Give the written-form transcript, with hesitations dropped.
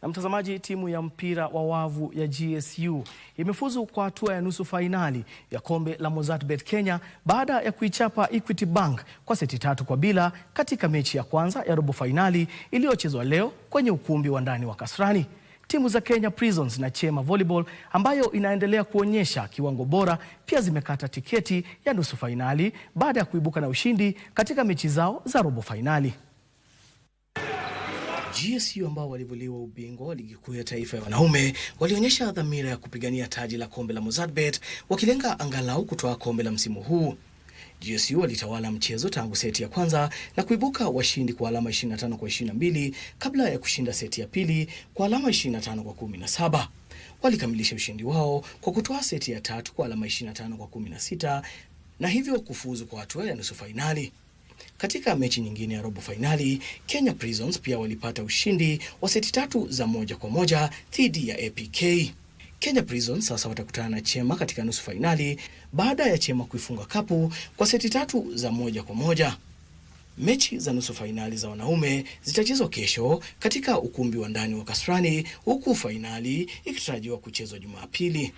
Na mtazamaji, timu ya mpira wa wavu ya GSU imefuzu kwa hatua ya nusu fainali ya kombe la Mozzartbet Kenya baada ya kuichapa Equity Bank kwa seti 3-0 katika mechi ya kwanza ya robo fainali iliyochezwa leo kwenye ukumbi wa ndani wa Kasarani. Timu za Kenya Prisons na Chema Volleyball ambayo inaendelea kuonyesha kiwango bora pia zimekata tiketi ya nusu fainali baada ya kuibuka na ushindi katika mechi zao za robo fainali. GSU ambao walivuliwa ubingwa wa ligi kuu ya taifa ya wanaume walionyesha dhamira ya kupigania taji la kombe la Mozzartbet, wakilenga angalau kutoa kombe la msimu huu. GSU walitawala mchezo tangu seti ya kwanza na kuibuka washindi kwa alama 25-22 kabla ya kushinda seti ya pili kwa alama 25-17. Walikamilisha ushindi wao kwa kutoa seti ya tatu kwa alama 25-16 na hivyo kufuzu kwa hatua ya nusu fainali. Katika mechi nyingine ya robo fainali, Kenya Prisons pia walipata ushindi wa seti 3-1 dhidi ya APK. Kenya Prisons sasa watakutana na Chema katika nusu fainali baada ya Chema kuifunga Kapu kwa seti 3-1. Mechi za nusu fainali za wanaume zitachezwa kesho katika ukumbi wa ndani wa Kasarani, huku fainali ikitarajiwa kuchezwa Jumapili.